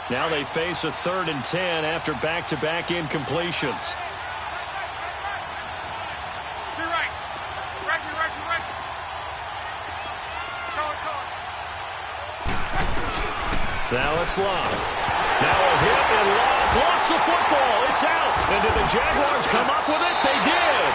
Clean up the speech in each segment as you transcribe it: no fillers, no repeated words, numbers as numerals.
Now they face a 3rd and 10 after back-to-back incompletions. Now it's Locke. Now a hit, and Locke lost the football. It's out. And did the Jaguars come up with it? They did.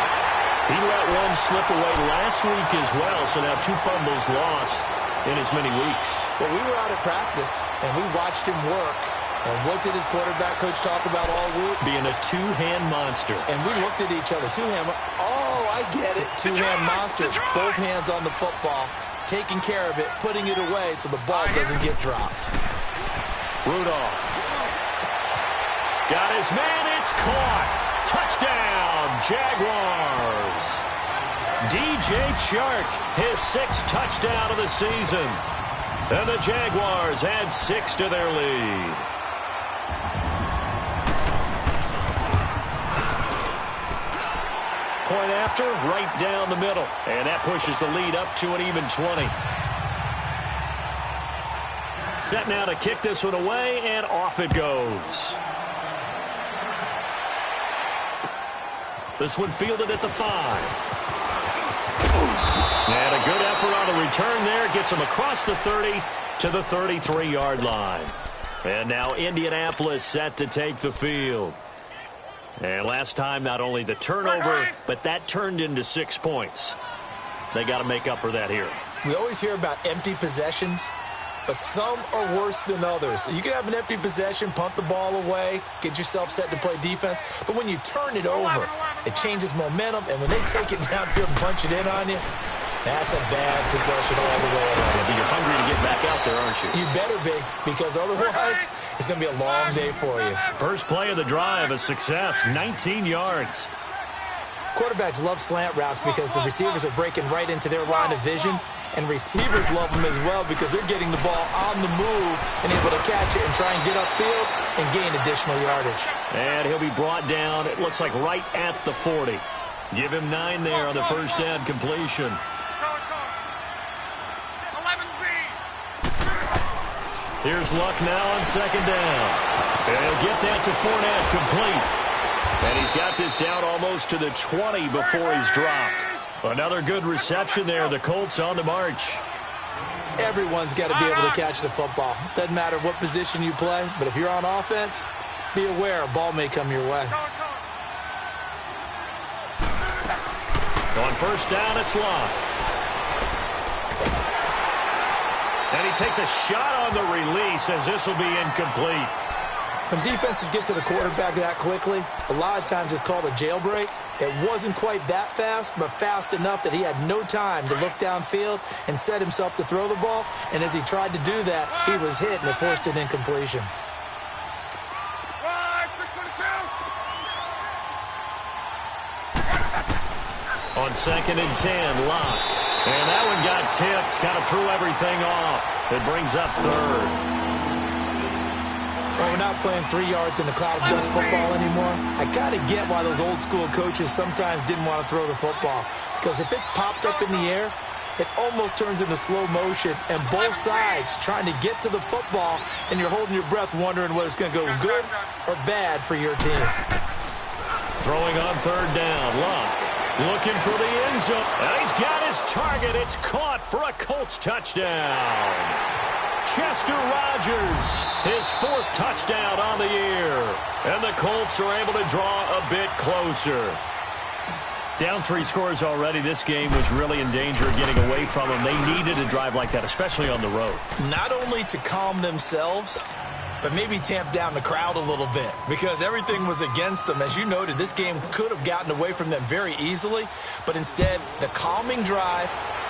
He let one slip away last week as well, so now 2 fumbles lost in as many weeks. Well, we were out at practice, and we watched him work. And what did his quarterback coach talk about all week? Being a two-hand monster. And we looked at each other. Two-hand. Oh, I get it. Two-hand monster. Both hands on the football, taking care of it, putting it away so the ball doesn't get dropped. Rudolph. Got his man. It's caught. Touchdown, Jaguars. DJ Chark, his 6th touchdown of the season. And the Jaguars add 6 to their lead. Point after, right down the middle. And that pushes the lead up to an even 20. Set now to kick this one away, and off it goes. This one fielded at the 5. And a good effort on the return there. Gets him across the 30 to the 33-yard line. And now Indianapolis set to take the field. And last time, not only the turnover, but that turned into 6 points. They got to make up for that here. We always hear about empty possessions, but some are worse than others. You can have an empty possession, punt the ball away, get yourself set to play defense, but when you turn it over, it changes momentum, and when they take it downfield and punch it in on you, that's a bad possession all the way around. But you're hungry to get back out there, aren't you? You better be, because otherwise it's going to be a long day for you. First play of the drive, a success, 19 yards. Quarterbacks love slant routes because the receivers are breaking right into their line of vision, and receivers love them as well because they're getting the ball on the move and able to catch it and try and get upfield and gain additional yardage. And he'll be brought down, it looks like right at the 40. Give him 9 there on the first down completion. Here's Luck now on 2nd down. And he'll get that to Fournette, complete. And he's got this down almost to the 20 before he's dropped. Another good reception there. The Colts on the march. Everyone's got to be able to catch the football. Doesn't matter what position you play, but if you're on offense, be aware a ball may come your way. On first down, it's Locke. And he takes a shot on the release as this will be incomplete. When defenses get to the quarterback that quickly, a lot of times it's called a jailbreak. It wasn't quite that fast, but fast enough that he had no time to look downfield and set himself to throw the ball. And as he tried to do that, he was hit, and it forced an incompletion. On 2nd and 10, Locke. And that one got tipped, kind of threw everything off. It brings up 3rd. Well, we're not playing 3 yards in the cloud of dust football anymore. I kind of get why those old school coaches sometimes didn't want to throw the football. Because if it's popped up in the air, it almost turns into slow motion. And both sides trying to get to the football, and you're holding your breath wondering whether it's going to go good or bad for your team. Throwing on 3rd down, Locke. Looking for the end zone. And he's got his target. It's caught for a Colts touchdown. Chester Rogers, his 4th touchdown on the year. And the Colts are able to draw a bit closer. Down 3 scores already. This game was really in danger of getting away from them. They needed a drive like that, especially on the road. Not only to calm themselves, but maybe tamp down the crowd a little bit because everything was against them. As you noted, this game could have gotten away from them very easily, but instead, the calming drive,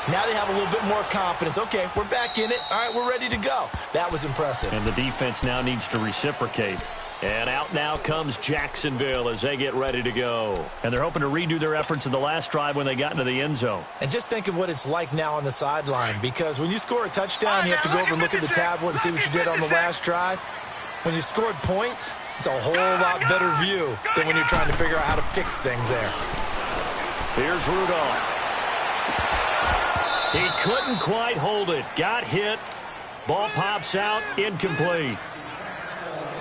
now they have a little bit more confidence. Okay, we're back in it. All right, we're ready to go. That was impressive. And the defense now needs to reciprocate. And out now comes Jacksonville as they get ready to go. And they're hoping to redo their efforts in the last drive when they got into the end zone. And just think of what it's like now on the sideline, because when you score a touchdown, you have to go over and look at the tablet and see what you did on the last drive. When you scored points, it's a whole lot better view than when you're trying to figure out how to fix things there. Here's Rudolph. He couldn't quite hold it. Got hit. Ball pops out. Incomplete.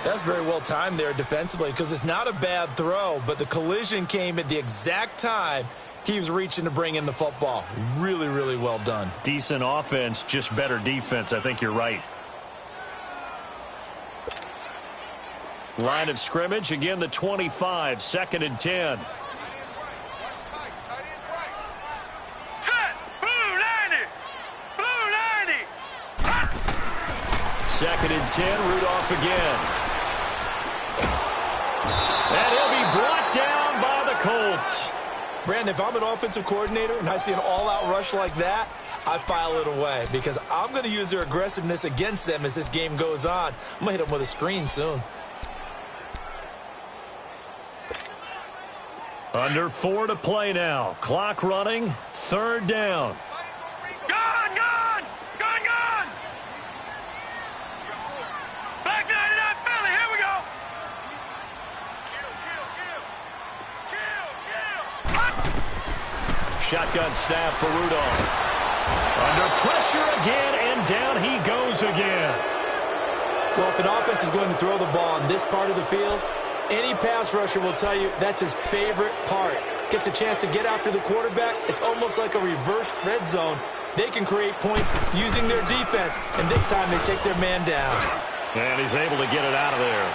That's very well timed there defensively because it's not a bad throw, but the collision came at the exact time he was reaching to bring in the football. Really, really well done. Decent offense, just better defense. I think you're right. Line of scrimmage, again the 25, 2nd and 10. Set! Blue 90! Blue 90! 2nd and 10, Rudolph again. And he'll be brought down by the Colts. Brandon, if I'm an offensive coordinator and I see an all-out rush like that, I file it away because I'm going to use their aggressiveness against them as this game goes on. I'm going to hit them with a screen soon. Under 4 to play now. Clock running. 3rd down. Gone! Gone! Gone! Gone! Back 99 Philly, here we go! Shotgun snap for Rudolph. Under pressure again, and down he goes again. Well, if an offense is going to throw the ball on this part of the field, any pass rusher will tell you that's his favorite part. Gets a chance to get after the quarterback. It's almost like a reverse red zone. They can create points using their defense, and this time they take their man down. And he's able to get it out of there.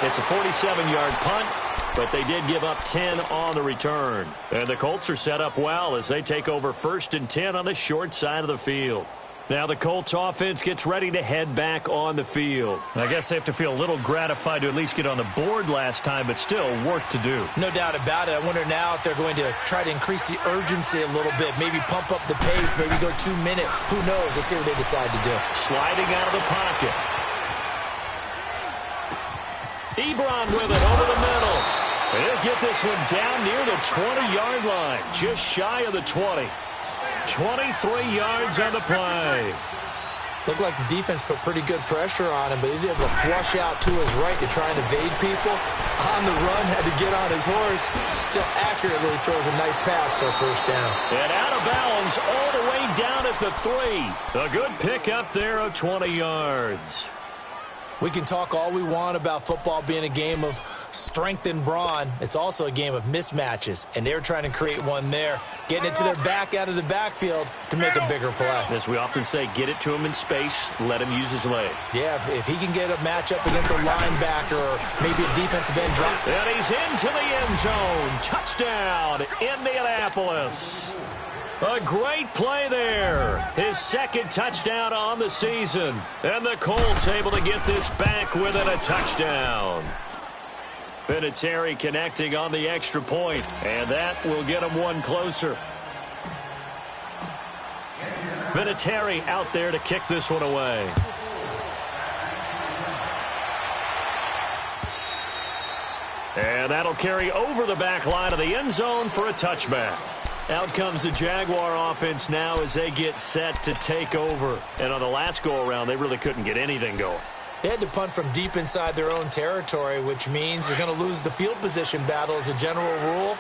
It's a 47-yard punt, but they did give up 10 on the return. And the Colts are set up well as they take over 1st and 10 on the short side of the field. Now the Colts offense gets ready to head back on the field. I guess they have to feel a little gratified to at least get on the board last time, but still work to do. No doubt about it. I wonder now if they're going to try to increase the urgency a little bit, maybe pump up the pace, maybe go 2 minute. Who knows? Let's see what they decide to do. Sliding out of the pocket. Ebron with it over the middle. He'll get this one down near the 20-yard line, just shy of the 20. 23 yards on the play. Looked like the defense put pretty good pressure on him, but he's able to flush out to his right to try and evade people. On the run, had to get on his horse. Still accurately throws a nice pass for a 1st down. And out of bounds all the way down at the 3. A good pick up there of 20 yards. We can talk all we want about football being a game of strength and brawn. It's also a game of mismatches, and they're trying to create one there, getting it to their back out of the backfield to make a bigger play. As we often say, get it to him in space, let him use his leg. Yeah, if he can get a matchup against a linebacker or maybe a defensive end drop. And he's into the end zone. Touchdown, Indianapolis. A great play there. His 2nd touchdown on the season. And the Colts able to get this back within a touchdown. Vinatieri connecting on the extra point, and that will get him one closer. Vinatieri out there to kick this one away. And that'll carry over the back line of the end zone for a touchback. Out comes the Jaguar offense now as they get set to take over. And on the last go-around, they really couldn't get anything going. They had to punt from deep inside their own territory, which means you're going to lose the field position battle as a general rule.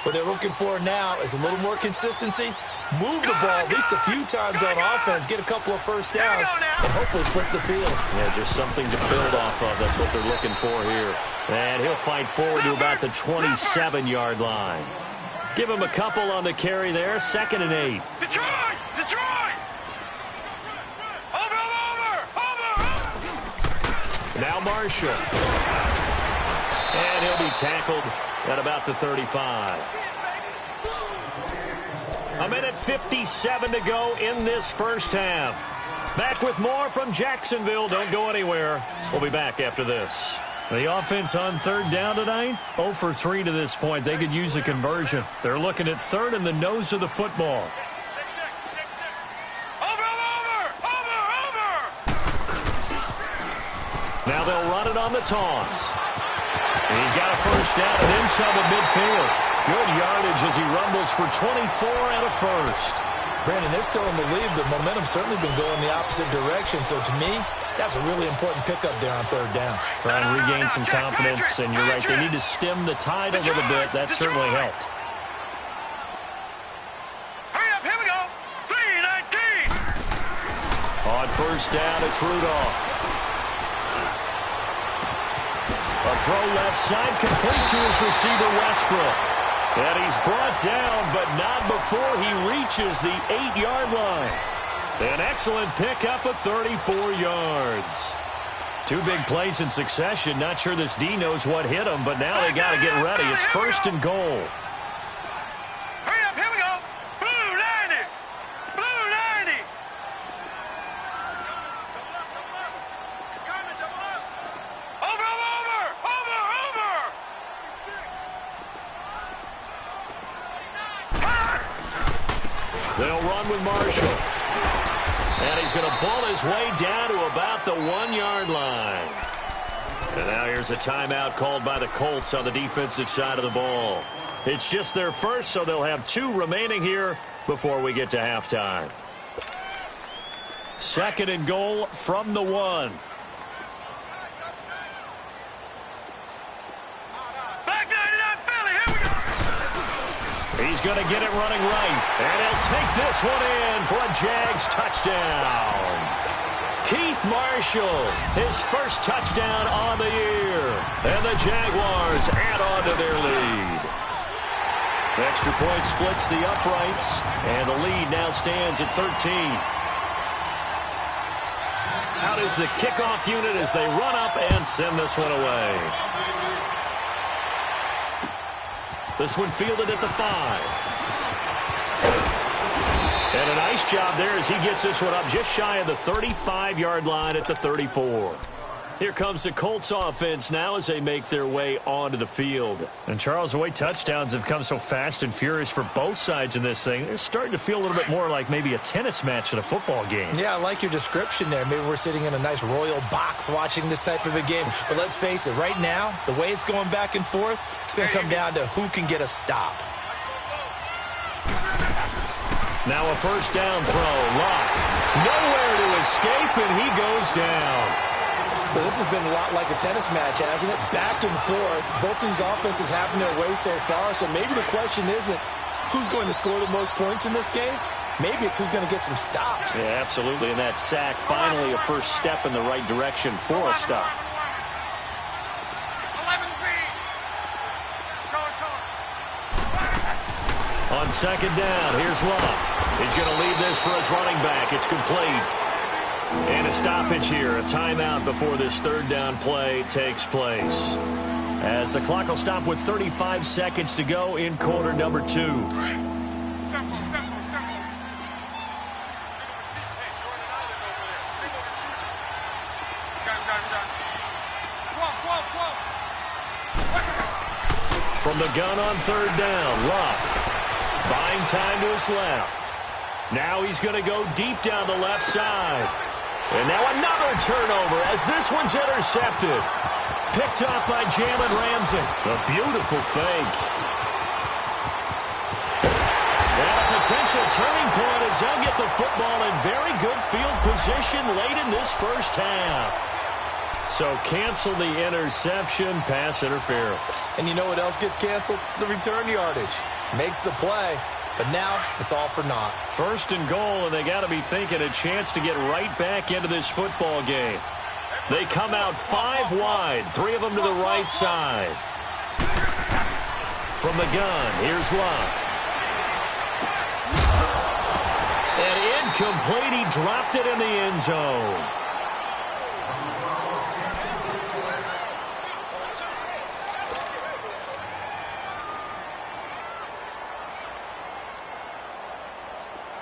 What they're looking for now is a little more consistency, move the ball at least a few times on offense, get a couple of 1st downs, and hopefully flip the field. Yeah, just something to build off of. That's what they're looking for here. And he'll fight forward to about the 27-yard line. Give him a couple on the carry there. 2nd and 8. Detroit! Detroit! Over! Now Marshall. And he'll be tackled at about the 35. A minute 57 to go in this 1st half. Back with more from Jacksonville. Don't go anywhere. We'll be back after this. The offense on 3rd down tonight, 0 for 3 to this point. They could use a conversion. They're looking at 3rd and the nose of the football. Now they'll run it on the toss. And he's got a 1st down and then some at midfield. Good yardage as he rumbles for 24 and a 1st. Brandon, they're still in the lead, but momentum's certainly been going the opposite direction. So to me, that's a really important pickup there on 3rd down. Try and regain some confidence, and you're right, they need to stem the tide a little bit. That certainly helped. Hurry up, here we go. 3:19. On first down, it's Rudolph. A throw left side, complete to his receiver, Westbrook. And he's brought down, but not before he reaches the 8-yard line. An excellent pickup of 34 yards. Two big plays in succession. Not sure this D knows what hit him, but now they got to get ready. It's first and goal. Hurry up, here we go. Blue 90. Blue 90. Over, over, over, over. They'll run with Marshall. And he's going to pull his way down to about the 1-yard line. And now here's a timeout called by the Colts on the defensive side of the ball. It's just their first, so they'll have 2 remaining here before we get to halftime. Second and goal from the 1. Back 99 Philly, here we go. He's going to get it running right. And he'll take this one in for a Jags touchdown. Keith Marshall, his first touchdown on the year. And the Jaguars add on to their lead. Extra point splits the uprights. And the lead now stands at 13. Out is the kickoff unit as they run up and send this one away. This one fielded at the 5. And a nice job there as he gets this one up just shy of the 35-yard line at the 34. Here comes the Colts offense now as they make their way onto the field. And Charles, the way touchdowns have come so fast and furious for both sides in this thing, it's starting to feel a little bit more like maybe a tennis match at a football game. Yeah, I like your description there. Maybe we're sitting in a nice royal box watching this type of a game. But let's face it, right now, the way it's going back and forth, it's going to come down to who can get a stop. Now a first down throw. Locke. Nowhere to escape, and he goes down. So this has been a lot like a tennis match, hasn't it? Back and forth. Both these offenses having their way so far. So maybe the question isn't who's going to score the most points in this game. Maybe it's who's going to get some stops. Yeah, absolutely. And that sack, finally a first step in the right direction for a stop. 11 feet. On second down, here's Love. He's going to leave this for his running back. It's complete. And a stoppage here, a timeout before this third down play takes place. As the clock will stop with 35 seconds to go in quarter number 2. From the gun on third down, Love. Buying time to his left. Now he's going to go deep down the left side. And now another turnover as this one's intercepted. Picked off by Jalen Ramsey. A beautiful fake. And a potential turning point as they'll get the football in very good field position late in this first half. So cancel the interception, pass interference. And you know what else gets canceled? The return yardage. Makes the play, but now it's all for naught. First and goal, and they got to be thinking a chance to get right back into this football game. They come out 5 wide, 3 of them to the right side. From the gun, here's Love. And incomplete, he dropped it in the end zone.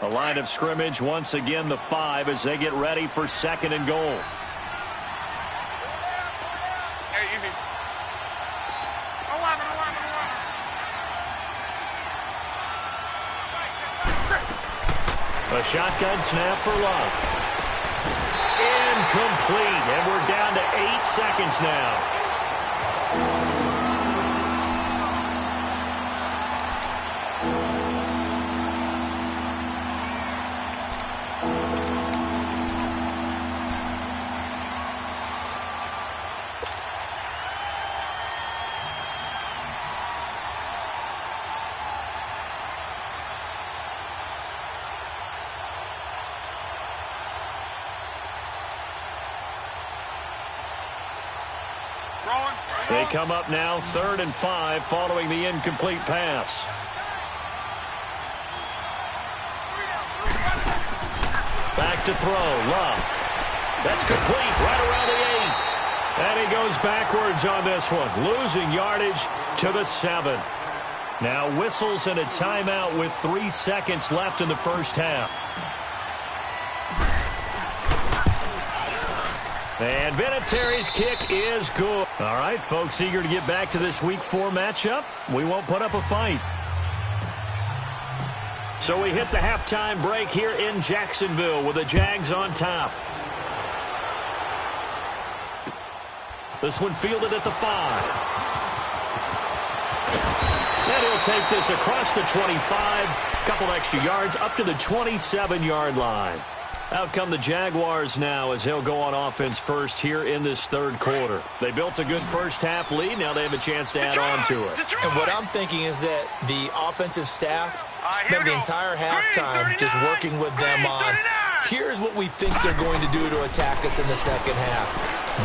The line of scrimmage, once again, the 5 as they get ready for second and goal. Hey, easy. 11. A shotgun snap for Love. Incomplete, and we're down to 8 seconds now. They come up now 3rd and 5 following the incomplete pass. Back to throw. Love. That's complete right around the 8. And he goes backwards on this one, losing yardage to the 7. Now whistles and a timeout with 3 seconds left in the first half. And Vinatieri's kick is good. All right, folks, eager to get back to this Week 4 matchup. We won't put up a fight. So we hit the halftime break here in Jacksonville with the Jags on top. This one fielded at the 5. And he'll take this across the 25. Couple extra yards up to the 27-yard line. Out come the Jaguars now as they'll go on offense first here in this 3rd quarter. They built a good first half lead. Now they have a chance to add on to it. And what I'm thinking is that the offensive staff spent the entire halftime just working with them on, here's what we think they're going to do to attack us in the second half.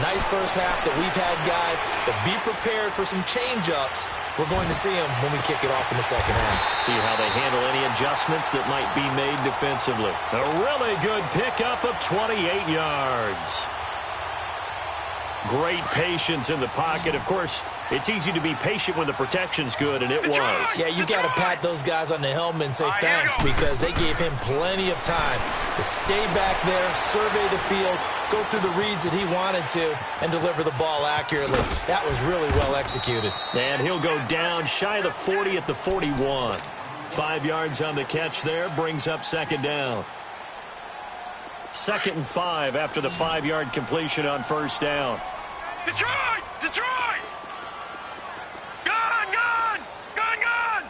Nice first half that we've had, guys, but be prepared for some change-ups. We're going to see them when we kick it off in the second half. See how they handle any adjustments that might be made defensively. A really good pickup of 28 yards. Great patience in the pocket. Of course, it's easy to be patient when the protection's good, and it was. Yeah, you got to pat those guys on the helmet and say thanks because they gave him plenty of time to stay back there, survey the field, go through the reads that he wanted to, and deliver the ball accurately. That was really well executed. And he'll go down shy of the 40 at the 41. 5 yards on the catch there, brings up 2nd down. 2nd and 5 after the 5-yard completion on 1st down. Detroit! Detroit! Gone! Gone! Gone! Gone!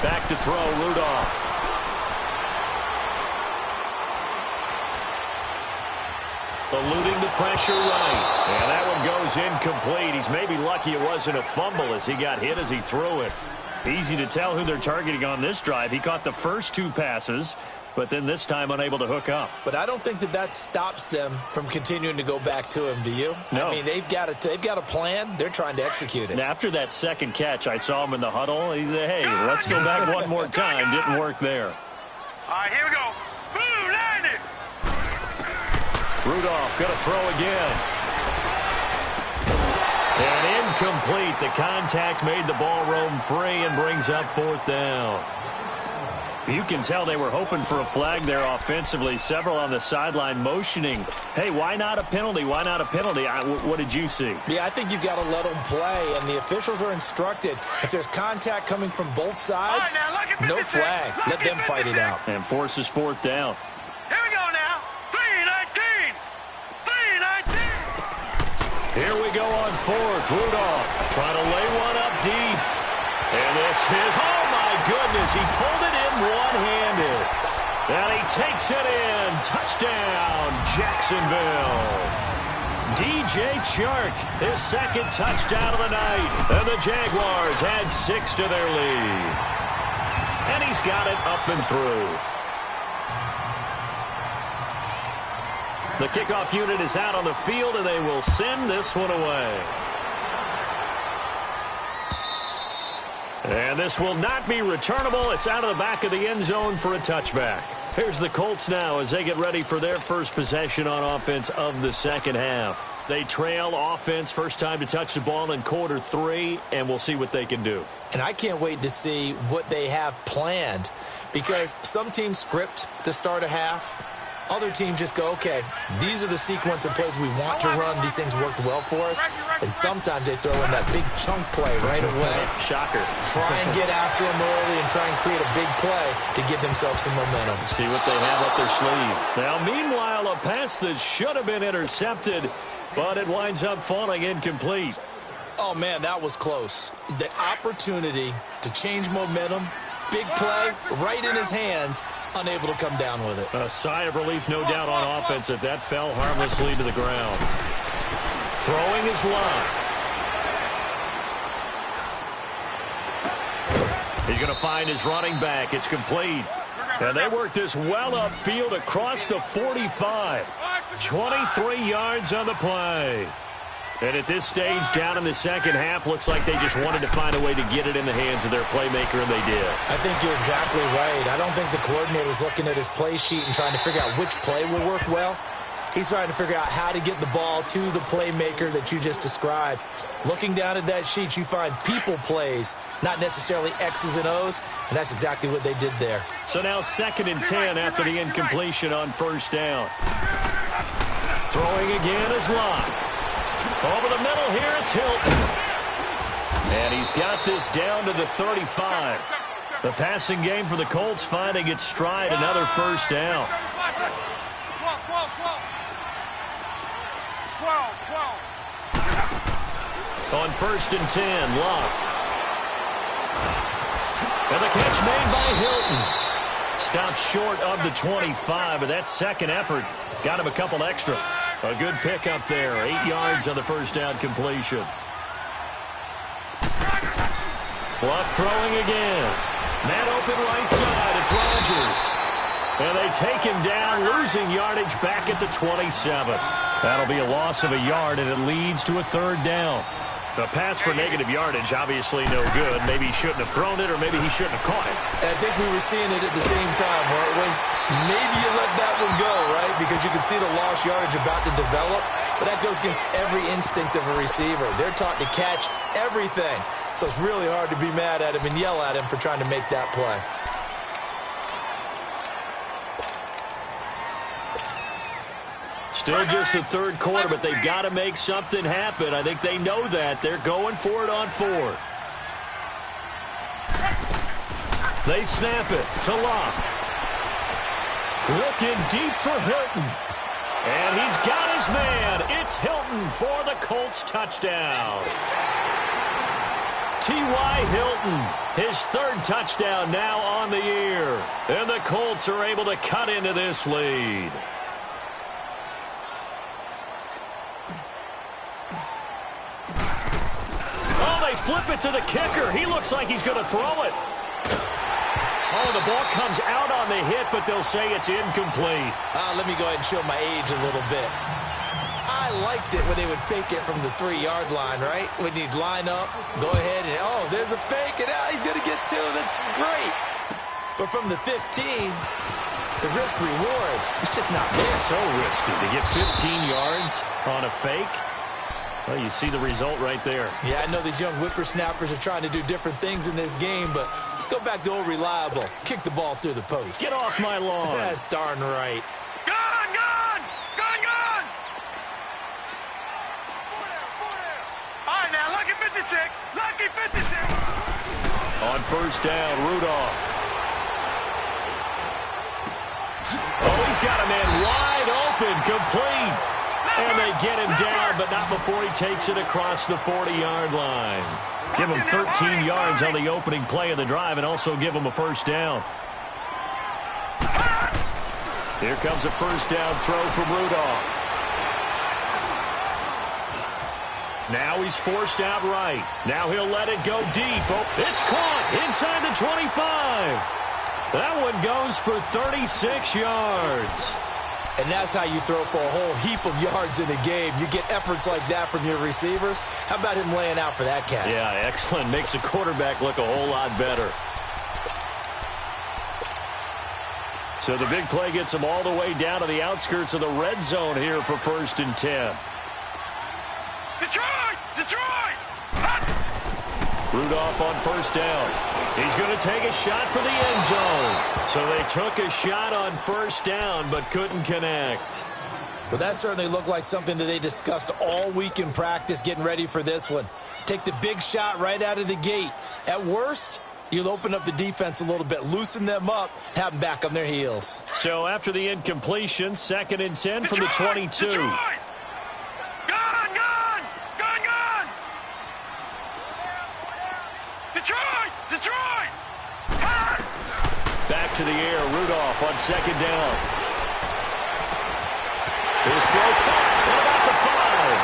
Back to throw, Rudolph. Eluding the pressure right. And that one goes incomplete. He's maybe lucky it wasn't a fumble as he got hit as he threw it. Easy to tell who they're targeting on this drive. He caught the first 2 passes, but then this time unable to hook up. But I don't think that stops them from continuing to go back to him, do you? No. I mean, they've got a plan. They're trying to execute it. And after that second catch, I saw him in the huddle. He said, hey, let's go back one more time. Didn't work there. All right, here we go. Blue line it. Rudolph going to throw again. And incomplete. The contact made the ball roam free and brings up 4th down. You can tell they were hoping for a flag there offensively. Several on the sideline motioning. Hey, why not a penalty? Why not a penalty? What did you see? Yeah, I think you've got to let them play, and the officials are instructed. If there's contact coming from both sides, no flag. Let them fight it out. And forces 4th down. Here we go now. 3-19. 3-19. Here we go on 4th. Rudolph trying to lay one up deep. And this is, oh my goodness, he pulled it in one-handed. And he takes it in. Touchdown, Jacksonville. DJ Chark, his 2nd touchdown of the night. And the Jaguars add 6 to their lead. And he's got it up and through. The kickoff unit is out on the field, and they will send this one away. And this will not be returnable. It's out of the back of the end zone for a touchback. Here's the Colts now as they get ready for their first possession on offense of the second half. They trail offense, first time to touch the ball in quarter 3, and we'll see what they can do. And I can't wait to see what they have planned because some teams script to start a half. Other teams just go, okay, these are the sequence of plays we want to run. These things worked well for us. And sometimes they throw in that big chunk play right away. Shocker. Try and get after them early and try and create a big play to give themselves some momentum. See what they have up their sleeve. Now, meanwhile, a pass that should have been intercepted, but it winds up falling incomplete. Oh, man, that was close. The opportunity to change momentum, big play, right in his hands, unable to come down with it. A sigh of relief, no doubt, on offense if that fell harmlessly to the ground. Throwing his line. He's going to find his running back. It's complete. And they work this well upfield across the 45. 23 yards on the play. And at this stage, down in the second half, looks like they just wanted to find a way to get it in the hands of their playmaker, and they did. I think you're exactly right. I don't think the coordinator's looking at his play sheet and trying to figure out which play will work well. He's trying to figure out how to get the ball to the playmaker that you just described. Looking down at that sheet, you find people plays, not necessarily X's and O's, and that's exactly what they did there. So now 2nd and 10 after the incompletion on first down. Throwing again is Locke. Over the middle here, it's Hilton. And he's got this down to the 35. The passing game for the Colts finding its stride, another first down. 12. On 1st and 10, Locke. And the catch made by Hilton. Stops short of the 25, but that second effort got him a couple extra. A good pickup there. 8 yards on the first down completion. Locke throwing again. Man open right side. It's Rodgers. And they take him down, losing yardage back at the 27. That'll be a loss of a yard, and it leads to a 3rd down. The pass for negative yardage, obviously no good. Maybe he shouldn't have thrown it, or maybe he shouldn't have caught it. I think we were seeing it at the same time, weren't we? Maybe you let that one go, right? Because you can see the lost yardage about to develop. But that goes against every instinct of a receiver. They're taught to catch everything. So it's really hard to be mad at him and yell at him for trying to make that play. Still just the 3rd quarter, but they've got to make something happen. I think they know that. They're going for it on 4th. They snap it to Locke. Looking deep for Hilton. And he's got his man. It's Hilton for the Colts touchdown. T.Y. Hilton, his 3rd touchdown now on the year. And the Colts are able to cut into this lead. Flip it to the kicker. He looks like he's going to throw it. Oh, the ball comes out on the hit, but they'll say it's incomplete. Let me go ahead and show my age a little bit. I liked it when they would fake it from the 3-yard line, right? When you'd line up, go ahead, and oh, there's a fake, and he's going to get 2. That's great. But from the 15, the risk-reward, it's just not there. It's so risky to get 15 yards on a fake. Well, you see the result right there. Yeah, I know these young whippersnappers are trying to do different things in this game, but let's go back to old reliable. Kick the ball through the post. Get off my lawn. That's darn right. Gone, gone, gone, gone. All right, now, lucky 56. Lucky 56. On first down, Rudolph. Oh, he's got a man wide open, complete. And they get him down, but not before he takes it across the 40-yard line. Give him 13 yards on the opening play of the drive and also give him a first down. Here comes a first down throw from Rudolph. Now he's forced out right. Now he'll let it go deep. Oh, it's caught inside the 25. That one goes for 36 yards. And that's how you throw for a whole heap of yards in a game. You get efforts like that from your receivers. How about him laying out for that catch? Yeah, excellent. Makes the quarterback look a whole lot better. So the big play gets him all the way down to the outskirts of the red zone here for 1st and 10. Detroit! Detroit! Rudolph on first down. He's going to take a shot for the end zone. So they took a shot on first down but couldn't connect. Well, that certainly looked like something that they discussed all week in practice getting ready for this one. Take the big shot right out of the gate. At worst, you'll open up the defense a little bit, loosen them up, have them back on their heels. So after the incompletion, 2nd and 10 from the 22. Detroit! Gone, gone! Gone, gone! Detroit! Detroit! Back to the air, Rudolph on 2nd down. His throw caught at about the 5.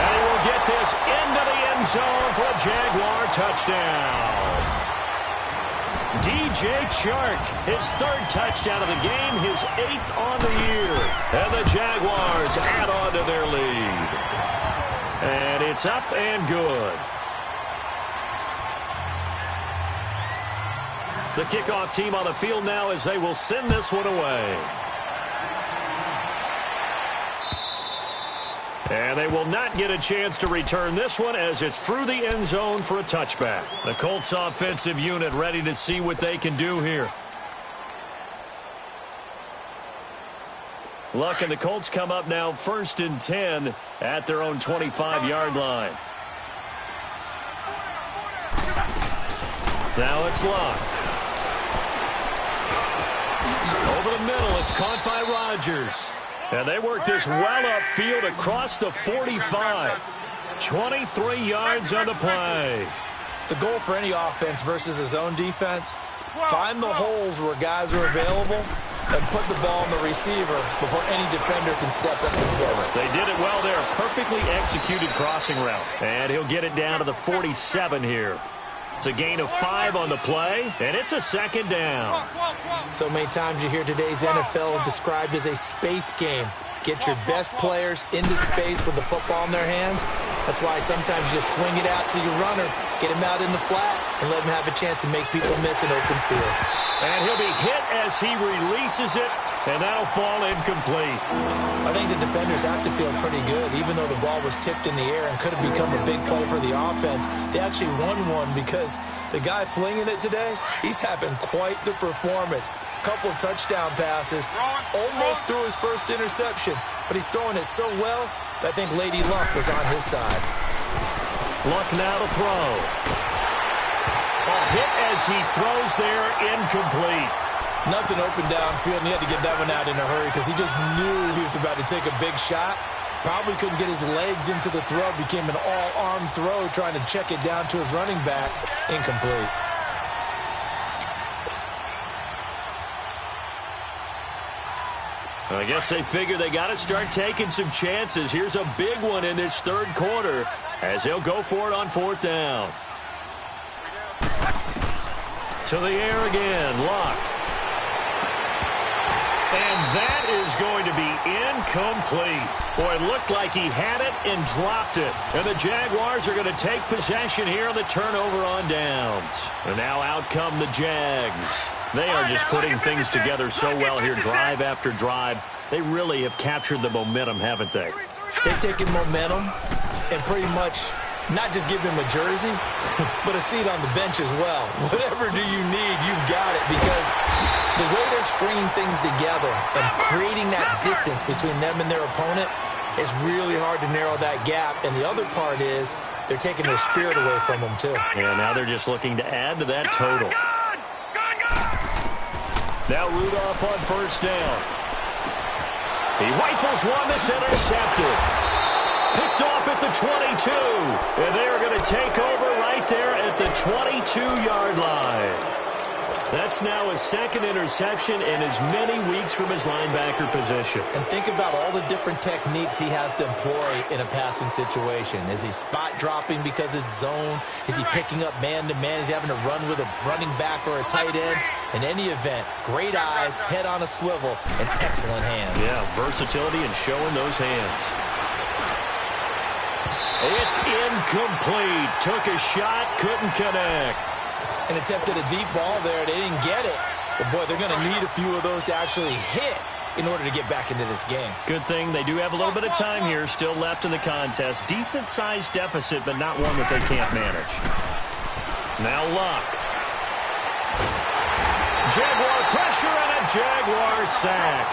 And he will get this into the end zone for a Jaguar touchdown. DJ Chark, his third touchdown of the game, his 8th on the year. And the Jaguars add on to their lead. And it's up and good. The kickoff team on the field now as they will send this one away. And they will not get a chance to return this one as it's through the end zone for a touchback. The Colts offensive unit ready to see what they can do here. Luck and the Colts come up now 1st and 10 at their own 25-yard line. Now it's Luck. Over the middle, it's caught by Rodgers. And they work this well upfield across the 45. 23 yards on the play. The goal for any offense versus his own defense, find the holes where guys are available and put the ball on the receiver before any defender can step up and fill it. They did it well there. Perfectly executed crossing route. And he'll get it down to the 47 here. It's a gain of 5 on the play, and it's a 2nd down. So many times you hear today's NFL described as a space game. Get your best players into space with the football in their hands. That's why sometimes you just swing it out to your runner, get him out in the flat, and let him have a chance to make people miss an open field. And he'll be hit as he releases it, and that'll fall incomplete. I think the defenders have to feel pretty good. Even though the ball was tipped in the air and could have become a big play for the offense, they actually won one because the guy flinging it today, he's having quite the performance. A couple of touchdown passes, almost threw his first interception, but he's throwing it so well that I think Lady Luck was on his side. Luck now to throw. A hit as he throws there, incomplete. Nothing open downfield, and he had to get that one out in a hurry because he just knew he was about to take a big shot. Probably couldn't get his legs into the throw. Became an all-arm throw trying to check it down to his running back. Incomplete. I guess they figure they got to start taking some chances. Here's a big one in this 3rd quarter as he'll go for it on 4th down. To the air again, Luck. And that is going to be incomplete. Boy, it looked like he had it and dropped it. And the Jaguars are going to take possession here on the turnover on downs. And now out come the Jags. They are just putting things together so well here, drive after drive. They really have captured the momentum, haven't they? They've taken momentum and pretty much not just give him a jersey, but a seat on the bench as well. Whatever do you need, you've got it, because the way they're stringing things together and creating that distance between them and their opponent is really hard to narrow that gap. And the other part is they're taking their spirit away from them, too. Yeah, now they're just looking to add to that total. Now Rudolph on 1st down. He rifles one that's intercepted. Picked off at the 22. And they are going to take over right there at the 22-yard line. That's now his 2nd interception in as many weeks from his linebacker position. And think about all the different techniques he has to employ in a passing situation. Is he spot dropping because it's zone? Is he picking up man-to-man? Is he having to run with a running back or a tight end? In any event, great eyes, head on a swivel, and excellent hands. Yeah, versatility and showing those hands. It's incomplete. Took a shot, couldn't connect. And attempted a deep ball there. They didn't get it. But, boy, they're going to need a few of those to actually hit in order to get back into this game. Good thing they do have a little bit of time here still left in the contest. Decent-sized deficit, but not one that they can't manage. Now Luck. Jaguar pressure and a Jaguar sack.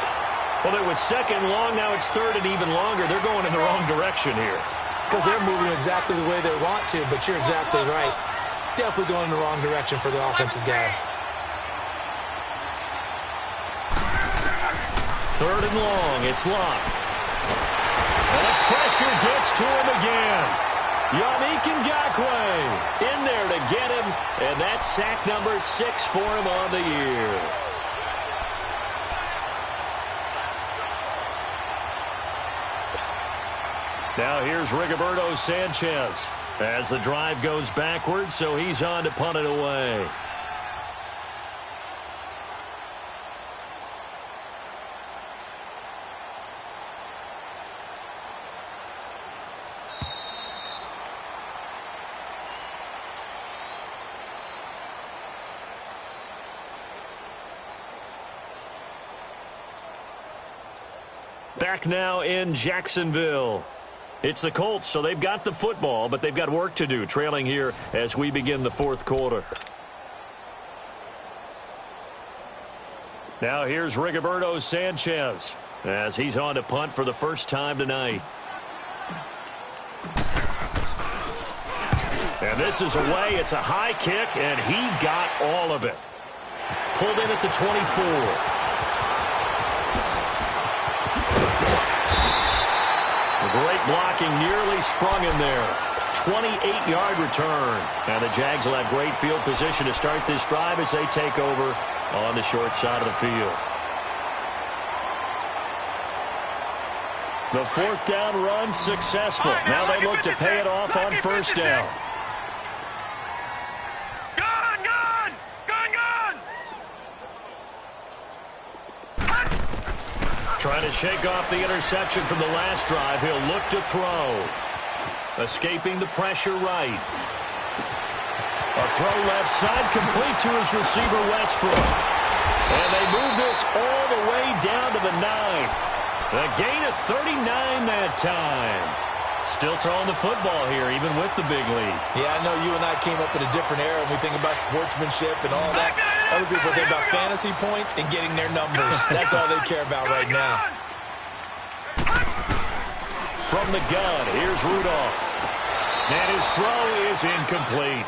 Well, it was 2nd long. Now it's 3rd and even longer. They're going in the wrong direction here. Because they're moving exactly the way they want to, but you're exactly right. Definitely going in the wrong direction for the offensive guys. 3rd and long. It's Luck. And the pressure gets to him again. Yannick Ngakoue in there to get him. And that's sack number 6 for him on the year. Now here's Rigoberto Sanchez as the drive goes backwards, so he's on to punt it away. Back now in Jacksonville. It's the Colts, so they've got the football, but they've got work to do, trailing here as we begin the fourth quarter. Now here's Rigoberto Sanchez as he's on to punt for the first time tonight. And this is away. It's a high kick, and he got all of it. Pulled in at the 24. Great blocking, nearly sprung in there. 28-yard return. And the Jags will have great field position to start this drive as they take over on the short side of the field. The fourth down run successful. Now they look to pay it off on first down. Trying to shake off the interception from the last drive. He'll look to throw. Escaping the pressure right. A throw left side complete to his receiver Westbrook. And they move this all the way down to the 9. A gain of 39 that time. Still throwing the football here, even with the big lead. Yeah, I know you and I came up in a different era when we think about sportsmanship and all that. Other people think about fantasy points and getting their numbers. That's all they care about right now. From the gun, here's Rudolph. And his throw is incomplete.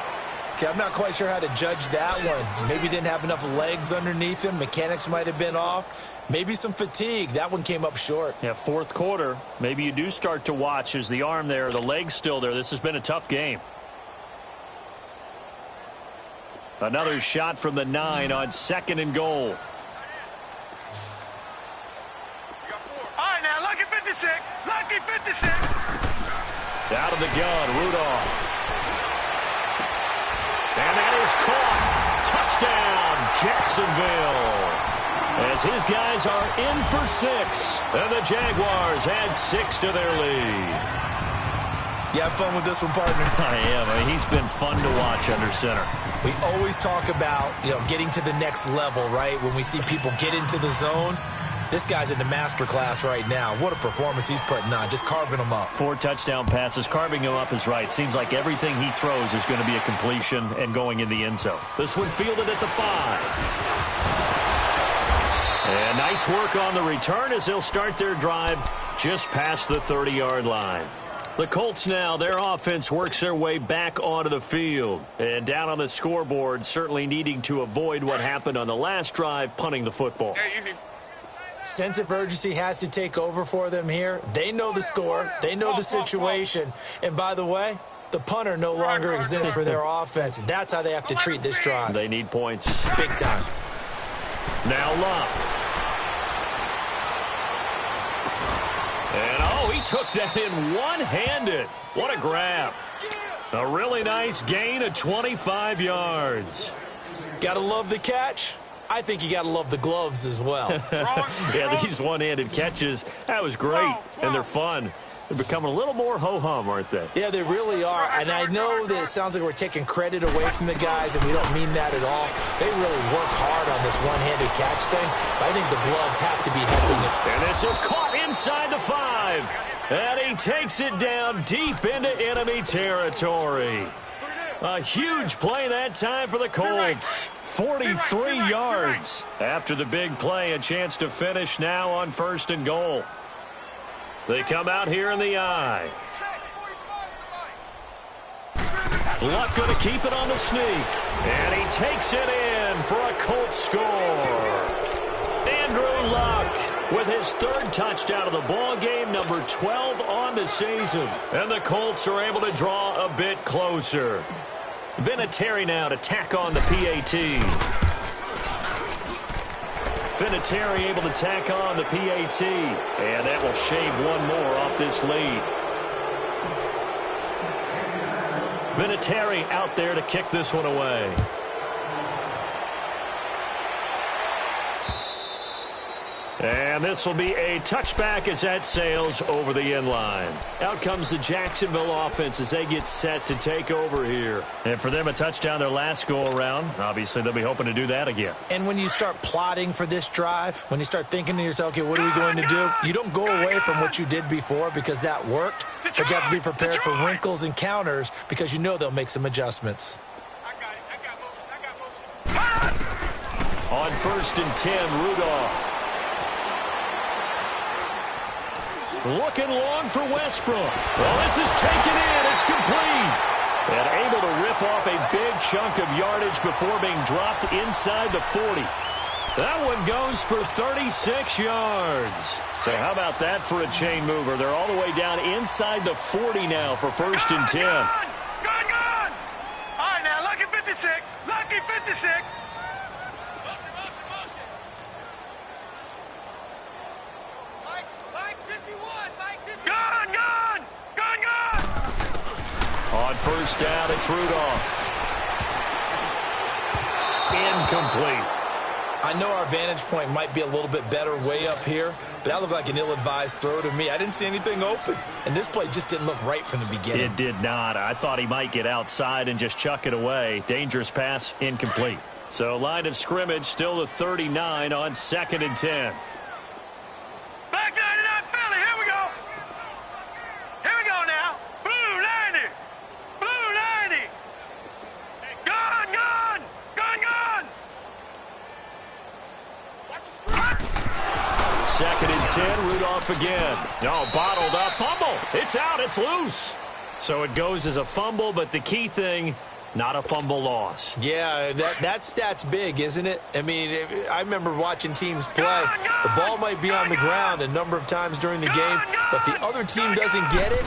Okay, I'm not quite sure how to judge that one. Maybe didn't have enough legs underneath him. Mechanics might have been off. Maybe some fatigue. That one came up short. Yeah, fourth quarter. Maybe you do start to watch as the arm there, the leg's still there. This has been a tough game. Another shot from the 9 on 2nd and goal. All right, now, lucky 56. Lucky 56. Out of the gun, Rudolph. And that is caught. Touchdown, Jacksonville. As his guys are in for 6. And the Jaguars add 6 to their lead. You have fun with this one, partner? I am. I mean, he's been fun to watch under center. We always talk about, getting to the next level, right? When we see people get into the zone. This guy's in the master class right now. What a performance he's putting on, just carving them up. 4 touchdown passes. Carving him up is right. Seems like everything he throws is going to be a completion and going in the end zone. This one fielded at the 5. And nice work on the return as they'll start their drive just past the 30-yard line. The Colts now, their offense works their way back onto the field. And down on the scoreboard, certainly needing to avoid what happened on the last drive, punting the football. Sense of urgency has to take over for them here. They know the score. They know the situation. And by the way, the punter no longer exists for their offense. That's how they have to treat this drive. They need points. Big time. Now Luck. And, he took that in one-handed. What a grab. A really nice gain of 25 yards. Gotta love the catch. I think you gotta love the gloves as well. Yeah, these one-handed catches, that was great, and they're fun. They're becoming a little more ho-hum, aren't they? Yeah, they really are. And I know that it sounds like we're taking credit away from the guys, and we don't mean that at all. They really work hard on this one-handed catch thing, but I think the gloves have to be helping it. And this is caught inside the 5. And he takes it down deep into enemy territory. A huge play that time for the Colts. 43 yards. After the big play, a chance to finish now on 1st and goal. They come out here in the eye. Luck going to keep it on the sneak. And he takes it in for a Colts score. Andrew Luck with his 3rd touchdown of the ball game, number 12 on the season. And the Colts are able to draw a bit closer. Vinatieri now to tack on the PAT. Vinatieri able to tack on the PAT. And that will shave one more off this lead. Vinatieri out there to kick this one away. And this will be a touchback as that sails over the end line. Out comes the Jacksonville offense as they get set to take over here. And for them, a touchdown their last go-around. Obviously, they'll be hoping to do that again. And when you start plotting for this drive, when you start thinking to yourself, okay, what are we going to do? You don't go away from what you did before because that worked, but you have to be prepared for wrinkles and counters because you know they'll make some adjustments. On 1st and 10, Rudolph. Looking long for Westbrook. Well, this is taken in. It's complete. And able to rip off a big chunk of yardage before being dropped inside the 40. That one goes for 36 yards. So how about that for a chain mover? They're all the way down inside the 40 now for 1st and 10. Gone! All right, now, lucky 56. Lucky 56. On 1st down, it's Rudolph. Incomplete. I know our vantage point might be a little bit better way up here, but that looked like an ill-advised throw to me. I didn't see anything open, and this play just didn't look right from the beginning. It did not. I thought he might get outside and just chuck it away. Dangerous pass, incomplete. So line of scrimmage, still the 39 on 2nd and 10. Back 99 Philly, here we go. Here we go now. Blue 90. Blue 90. Gone. 2nd and 10, Rudolph again. No, bottled up, fumble. It's out, it's loose. So it goes as a fumble, but the key thing, not a fumble loss. Yeah, that stat's big, isn't it? I mean, I remember watching teams play. The ball might be on the ground a number of times during the game, but the other team doesn't get it.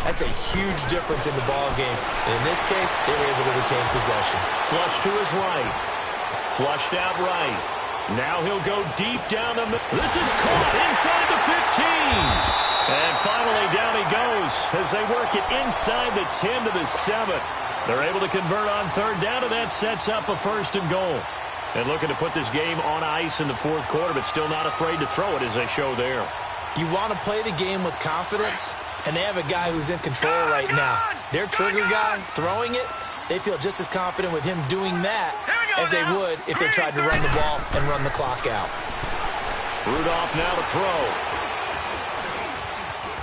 That's a huge difference in the ball game. And in this case, they were able to retain possession. Flush to his right. Flushed out right. Now he'll go deep down the middle. This is caught inside the 15. And finally down he goes as they work it inside the 10 to the 7. They're able to convert on 3rd down, and that sets up a 1st and goal. And looking to put this game on ice in the 4th quarter, but still not afraid to throw it as they show there. You want to play the game with confidence, and they have a guy who's in control right now. Their trigger guy throwing it, they feel just as confident with him doing that as they would if they tried to run the ball and run the clock out. Rudolph now to throw.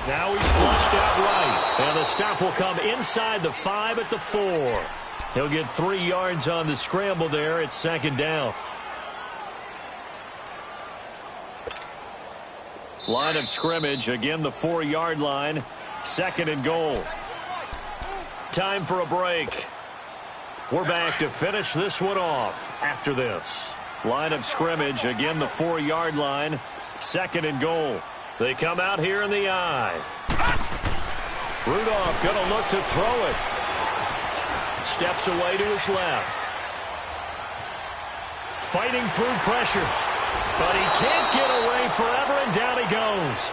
Now he's flushed out right. And the stop will come inside the 5 at the 4. He'll get 3 yards on the scramble there. It's 2nd down. Line of scrimmage, again the 4-yard line. 2nd and goal. Time for a break. We're back to finish this one off after this. Line of scrimmage, again the 4-yard line. 2nd and goal. They come out here in the eye. Rudolph going to look to throw it. Steps away to his left. Fighting through pressure. But he can't get away forever, and down he goes.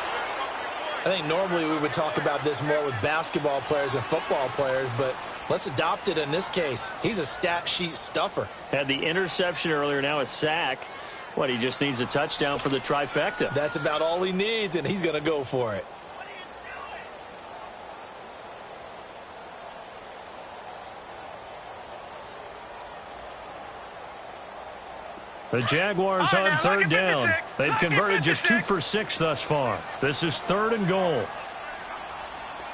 I think normally we would talk about this more with basketball players and football players, but let's adopt it in this case. He's a stat sheet stuffer. Had the interception earlier, now a sack. What, he just needs a touchdown for the trifecta. That's about all he needs, and he's going to go for it. The Jaguars on 3rd down. They've converted just 2 for 6 thus far. This is 3rd and goal.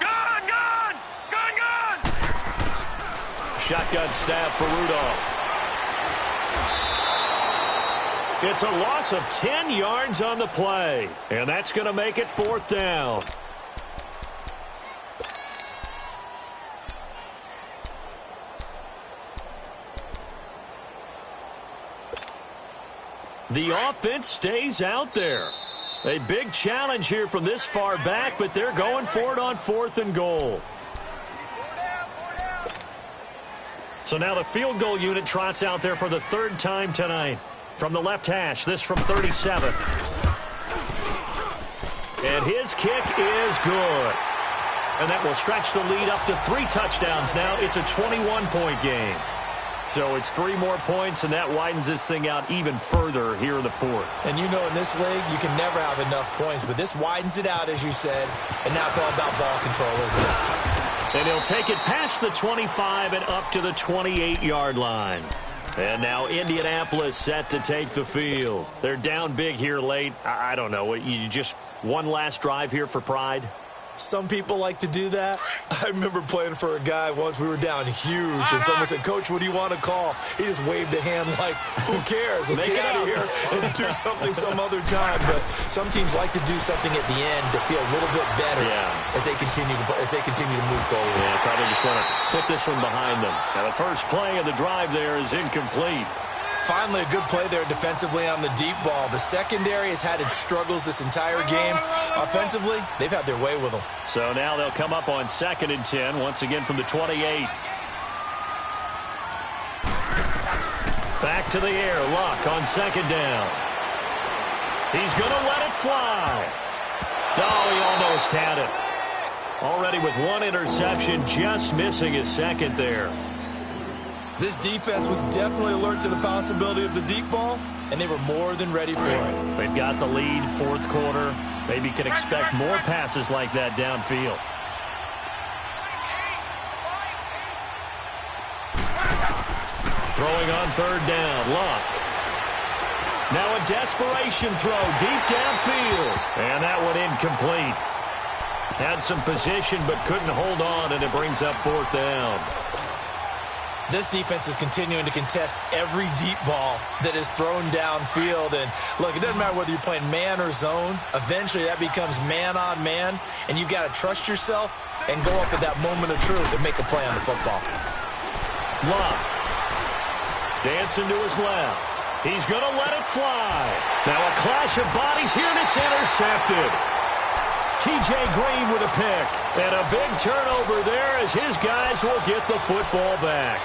Gone. Shotgun snap for Rudolph. It's a loss of 10 yards on the play. And that's going to make it 4th down. The offense stays out there. A big challenge here from this far back, but they're going for it on 4th and goal. So now the field goal unit trots out there for the 3rd time tonight. From the left hash, this from 37. And his kick is good. And that will stretch the lead up to 3 touchdowns now. It's a 21-point game. So it's 3 more points, and that widens this thing out even further here in the fourth. And you know in this league, you can never have enough points, but this widens it out, as you said, and now it's all about ball control, isn't it? And he'll take it past the 25 and up to the 28-yard line. And now Indianapolis set to take the field. They're down big here late. I don't know. You just one last drive here for pride? Some people like to do that. I remember playing for a guy once. We were down huge, and someone said, "Coach, what do you want to call?" He just waved a hand like, who cares? Let's get out of here and do something some other time. But some teams like to do something at the end to feel a little bit better as they continue to move forward. Yeah, probably just want to put this one behind them. Now, the first play of the drive there is incomplete. Finally, a good play there defensively on the deep ball. The secondary has had its struggles this entire game. Offensively, they've had their way with them. So now they'll come up on 2nd and 10, once again from the 28. Back to the air. Luck on 2nd down. He's going to let it fly. Oh, he almost had it. Already with 1 interception, just missing his 2nd there. This defense was definitely alert to the possibility of the deep ball, and they were more than ready for it. They've got the lead, 4th quarter. Maybe can expect more passes like that downfield. Throwing on 3rd down, Luck. Now a desperation throw deep downfield. And that one incomplete. Had some position but couldn't hold on, and it brings up 4th down. This defense is continuing to contest every deep ball that is thrown downfield. And, look, it doesn't matter whether you're playing man or zone. Eventually, that becomes man on man, and you've got to trust yourself and go up at that moment of truth and make a play on the football. Luck. Dancing to his left. He's going to let it fly. Now a clash of bodies here, and it's intercepted. T.J. Green with a pick. And a big turnover there as his guys will get the football back.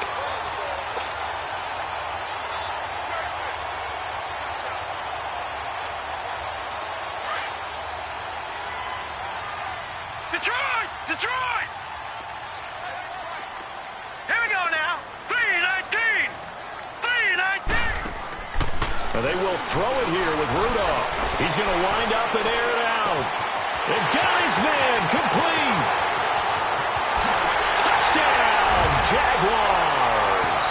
Detroit! Detroit! Here we go now. 3-19. 3-19. And they will throw it here with Rudolph. He's going to wind up and air it out. And got his man complete. Touchdown, Jaguars.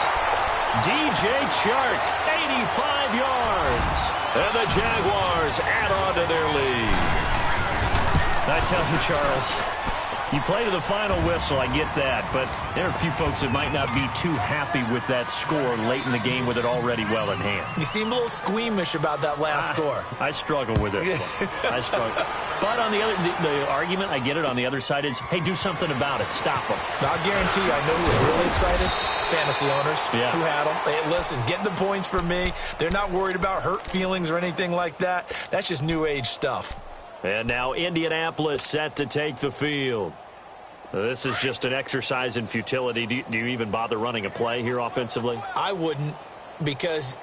DJ Chark, 85 yards. And the Jaguars add on to their lead. I tell you, Charles, you play to the final whistle, I get that, but there are a few folks that might not be too happy with that score late in the game with it already well in hand. You seem a little squeamish about that last score. I struggle with this one. I struggle. But on the argument, I get it, on the other side is, hey, do something about it. Stop them. I'll guarantee you, I know who was really excited. Fantasy owners who had them. Hey, listen, get the points for me. They're not worried about hurt feelings or anything like that. That's just new age stuff. And now Indianapolis set to take the field. This is just an exercise in futility. Do you even bother running a play here offensively? I wouldn't, because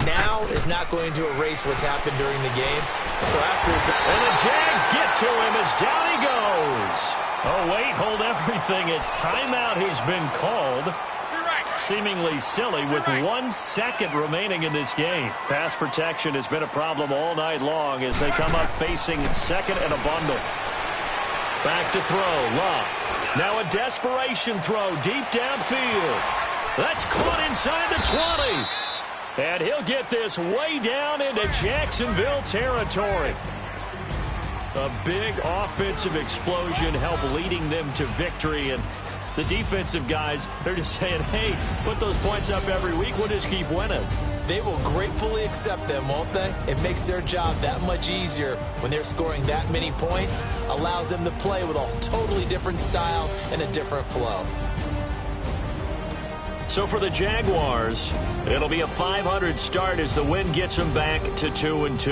now is not going to erase what's happened during the game. So after it's... And the Jags get to him as down he goes. Oh, wait, hold everything. A timeout has been called. Seemingly silly with 1 second remaining in this game. Pass protection has been a problem all night long as they come up facing 2nd and a bundle. Back to throw, Luck. Now a desperation throw deep downfield. That's caught inside the 20. And he'll get this way down into Jacksonville territory. A big offensive explosion helped leading them to victory. And the defensive guys, they're just saying, hey, put those points up every week. We'll just keep winning. They will gratefully accept them, won't they? It makes their job that much easier when they're scoring that many points. Allows them to play with a totally different style and a different flow. So for the Jaguars, it'll be a 500 start as the win gets them back to 2-2.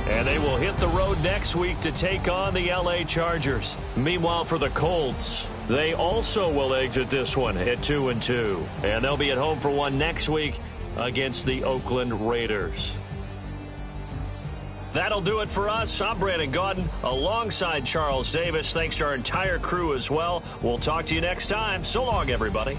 And they will hit the road next week to take on the LA Chargers. Meanwhile, for the Colts, they also will exit this one at 2-2. And they'll be at home for one next week against the Oakland Raiders. That'll do it for us. I'm Brandon Gaudin alongside Charles Davis. Thanks to our entire crew as well. We'll talk to you next time. So long, everybody.